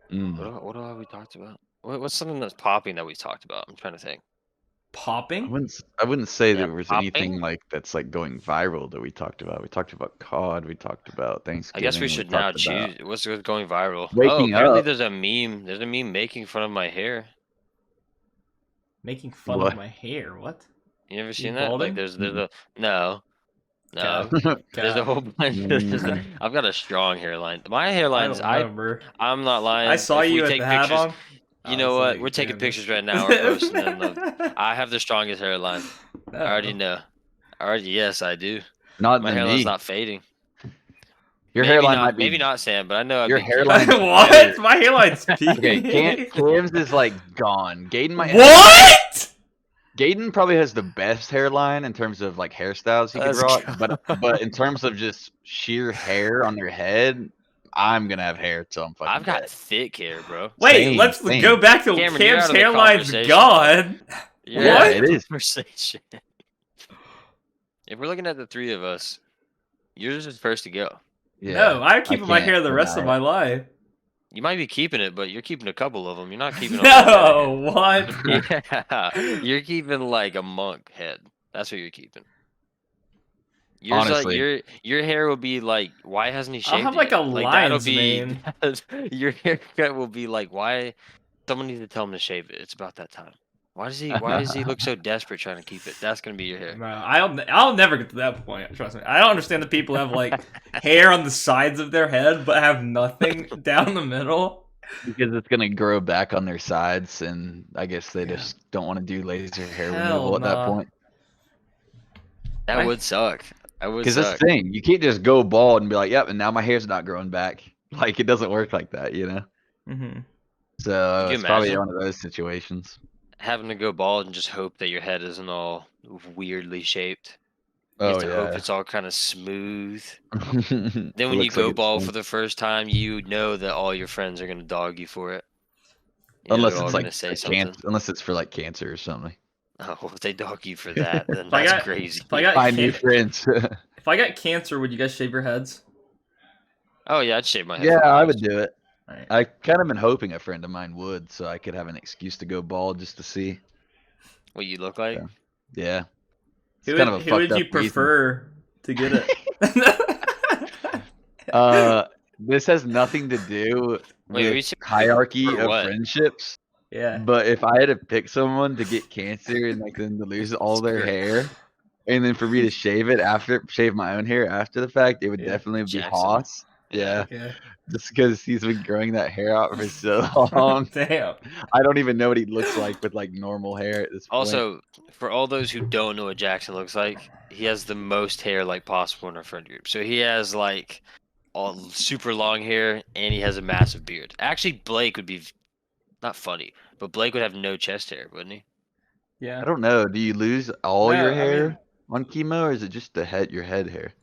What have we talked about? What's something that's popping that we talked about? I'm trying to think. Popping? I wouldn't say there was anything like that's like going viral that we talked about. We talked about COD. We talked about Thanksgiving. I guess we should now choose what's going viral. Waking apparently there's a meme. There's a meme making fun of my hair. Making fun of my hair? What? You never seen that? Like there's a no. There's a whole bunch. I've got a strong hairline. My hairline's I'm not lying. I saw you with the hat on. You know what? We're taking pictures right now. We're posting them. I have the strongest hairline. I already know. Yes, I do. Not my hairline's not fading. Your hairline might be maybe not Sam, but I know your hairline. What? My hairline's peaked. Okay, Cam's is like gone. Gaden might. What? Gaden probably has the best hairline in terms of like hairstyles he could rock, but in terms of just sheer hair on your head, I'm gonna have hair till I'm fucking. I've got thick hair, bro. Wait, let's go back to Cameron, Cam's hairline's gone. Yeah, What? it is. If we're looking at the three of us, yours is first to go. Yeah, no, I'm keeping my hair the rest of my life. You might be keeping it, but you're keeping a couple of them. You're not keeping. No, what? Yeah, you're keeping like a monk head. That's what you're keeping. Yours, honestly, like, your hair will be like, why hasn't he shaved? I'll have like a lion's mane. Your haircut will be like, why? Someone needs to tell him to shave it. It's about that time. Why does he look so desperate trying to keep it? That's gonna be your hair. No, I'll never get to that point. Trust me. I don't understand the people who have like hair on the sides of their head but have nothing down the middle. Because it's gonna grow back on their sides, and I guess they just don't want to do laser hair removal at that point. That would suck. Because that's the thing. You can't just go bald and be like, "Yep," and now my hair's not growing back. Like it doesn't work like that, you know. Mm-hmm. So it's probably one of those situations. Having to go bald and just hope that your head isn't all weirdly shaped. You have to hope it's all kind of smooth. Then when you go bald for the first time, you know that all your friends are gonna dog you for it. Unless it's like unless it's for like cancer or something. Oh, if they dog you for that, then that's crazy. Find new friends. If I got cancer, would you guys shave your heads? Oh yeah, I'd shave my head. Yeah, I would do it. Right. I kind of been hoping a friend of mine would, so I could have an excuse to go bald just to see what you look like. Yeah. Who would you prefer to get it? This has nothing to do with hierarchy of friendships. Yeah. But if I had to pick someone to get cancer and like them to lose all their hair, and then for me to shave my own hair after the fact, it would definitely be Haas. Yeah. Okay. Just because he's been growing that hair out for so long. Damn. I don't even know what he looks like with like normal hair at this point. Also, for all those who don't know what Jackson looks like, he has the most hair like possible in our friend group. So he has like all super long hair and he has a massive beard. Actually, Blake would be not funny, but Blake would have no chest hair, wouldn't he? Yeah. I don't know. Do you lose all your hair on chemo, or is it just your head hair?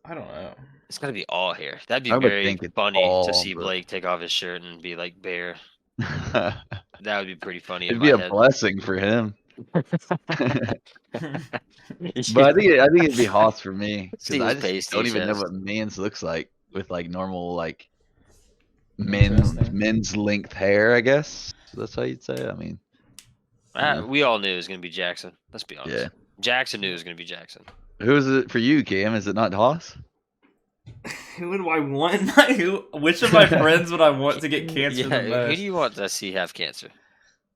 I don't know. It's gotta be all hair. That'd be very funny to see Blake take off his shirt and be like bare. That would be pretty funny. It'd be a blessing for him. But I think it'd be Haas for me because I just don't even know what man's looks like with like normal like men's length hair. I guess that's how you'd say it. I mean, we all knew it was gonna be Jackson. Let's be honest. Yeah. Jackson knew it was gonna be Jackson. Who is it for you, Cam? Is it not Haas? Who would I want? Which of my friends would I want to get cancer the most? Who do you want to see have cancer?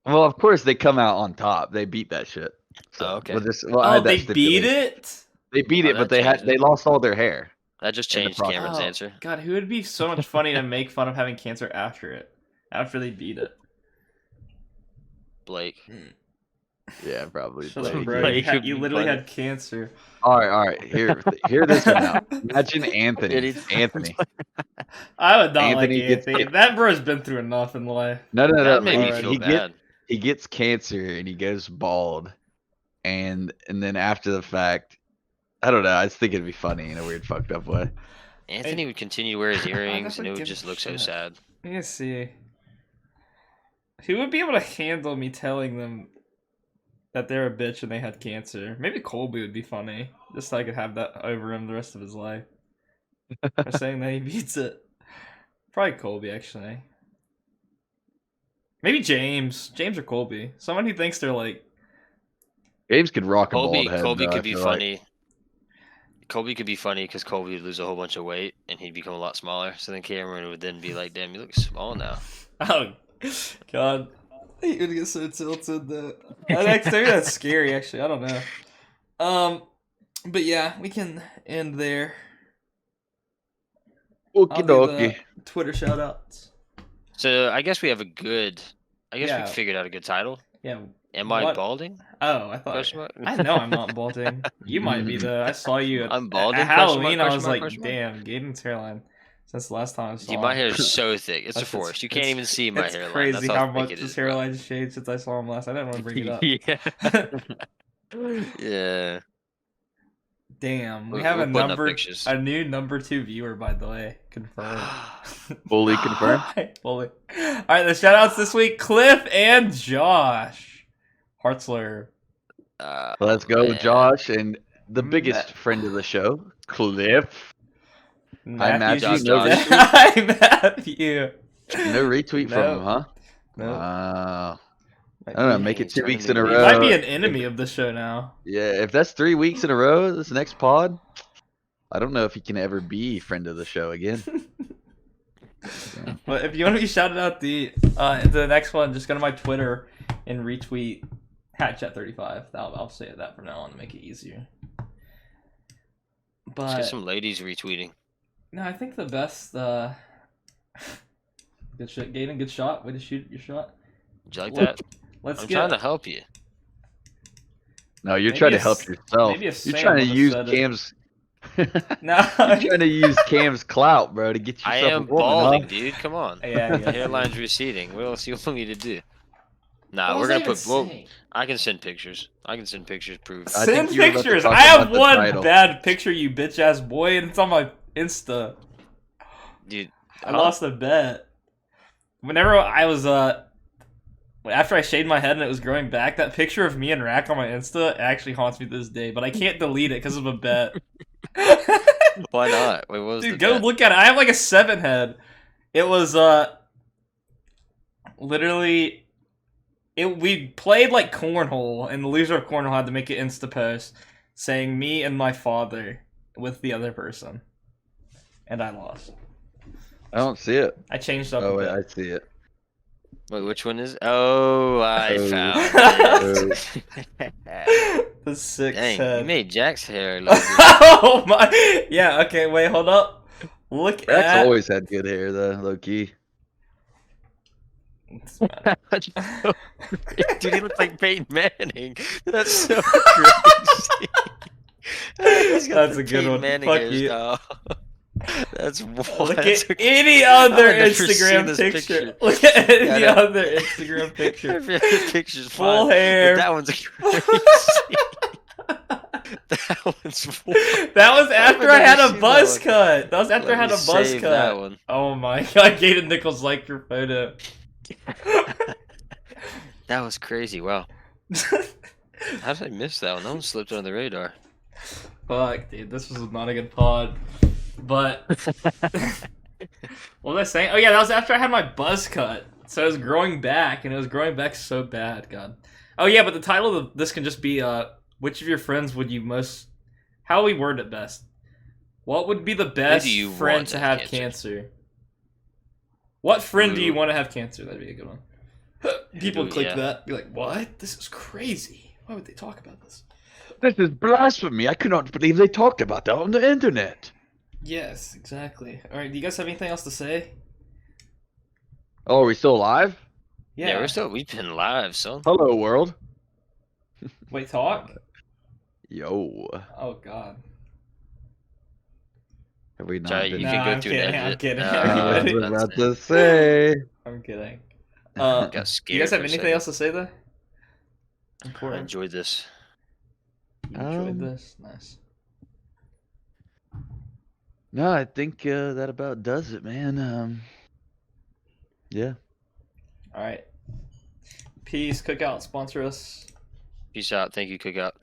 Well, of course they come out on top. They beat that shit. So okay. They beat it. They beat it, but they lost all their hair. That just changed Cameron's answer. God, who would be so much funny to make fun of having cancer after they beat it? Blake. Yeah, probably. Blake. You literally had cancer. All right. Hear this one out. Imagine Anthony. I would not like Anthony. That bro's been through enough in life. No. That made me feel bad. He gets cancer and he goes bald, and then after the fact, I don't know. I just think it'd be funny in a weird, fucked up way. Anthony would continue to wear his earrings, and it would just look so sad. Let me see. Who would be able to handle me telling them that they're a bitch and they had cancer? Maybe Colby would be funny, just so I could have that over him the rest of his life. For saying that he beats it. Probably Colby, actually. Maybe James or Colby. Someone who thinks they're like. James could rock a bald head. Colby could be funny. Colby could be funny because Colby would lose a whole bunch of weight and he'd become a lot smaller. So then Cameron would then be like, "Damn, you look small now." Oh, God. He would get so tilted that maybe that's scary. Actually, I don't know. But yeah, we can end there. Okie dokie. Twitter shoutouts. So I guess we have we figured out a good title. Yeah. Am I balding? Oh, I thought. I know I'm not balding. You might be though. I saw you I'm balding. At Halloween. I was like, damn, Gaden's hairline. since the last time I saw Dude, him. my hair is so thick. It's a forest. You can't even see my hairline. It's crazy That's how much his hairline's changed since I saw him last. I didn't want to bring it up. Yeah. Damn, we have a new number 2 viewer, by the way. Confirmed. Fully confirmed. Fully. All right, the shout outs this week: Cliff and Josh Hartzler. Let's go, Josh, and the biggest friend of the show, Cliff. Hi, Matthew. Hi, Matthew. No retweet from him, huh? No. Wow. I don't know, make it 2 weeks in a row. He might be an enemy of the show now. Yeah, if that's 3 weeks in a row, this next pod, I don't know if he can ever be friend of the show again. Yeah. But if you want to be shouted out the next one, just go to my Twitter and retweet HadsChat35. I'll say that from now on to make it easier. But let's get some ladies retweeting. No, I think the best good shit, Gaten, good shot. Way to shoot your shot. Did you like that? I'm trying to help you. No, you're trying to help yourself. You're trying to use Cam's. No, you're trying to use Cam's clout, bro, to get yourself. I am balding, dude. Come on. Yeah, the hairline's receding. What else do you want me to do? Nah, we're gonna put. Well, I can send pictures. Proof. Send pictures. I have one bad picture, you bitch ass boy, and it's on my Insta. Dude, I lost a bet. Whenever I was after I shaved my head and it was growing back, that picture of me and Rack on my Insta actually haunts me to this day, but I can't delete it because of a bet. Why not? Wait, what was Dude, go look at it. I have like a 7 head. It was literally we played like cornhole, and the loser of cornhole had to make an Insta post saying me and my father with the other person. And I lost. I don't see it. I changed up. Oh, wait, I see it. Wait, which one is? Oh, I found it. The 6 Dang, head. you made Jack's hair look good. Oh my! Yeah. Okay. Wait. Hold up. Look Jack's at. always had good hair though, low key. Dude, he looks like Peyton Manning. That's so crazy. That's a good one. Manning Fuck you. That's wild. Look at any other Instagram picture. Look at any other Instagram picture. Every other picture's full fine, hair. That one's crazy. That was after I had a buzz cut. That was after I had a buzz cut. That one. Oh my god, Gaten Nichols liked your photo. That was crazy. Wow. How did I miss that one? That one slipped under the radar. Fuck, dude, this was not a good pod. But what was I saying? Oh yeah, that was after I had my buzz cut. So it was growing back, and it was growing back so bad. God. Oh yeah, but the title of this can just be which of your friends would you most? How we word it best? What would be the best friend to have cancer? What friend do you want to have cancer? That'd be a good one. People would click that, be like, "What? This is crazy. Why would they talk about this? This is blasphemy. I could not believe they talked about that on the internet." Yes, exactly. All right, do you guys have anything else to say? Oh, are we still live? Yeah, we've been live, son. Hello, world. Wait, talk? Yo. Oh, God. Have we not Sorry, been... you can go to an edit. I'm kidding. I was about to say. I'm kidding. Got scared. Do you guys have anything else to say, though? I enjoyed this. You enjoyed this? Nice. No, I think that about does it, man. Yeah. All right. Peace. Cookout, sponsor us. Peace out. Thank you, Cookout.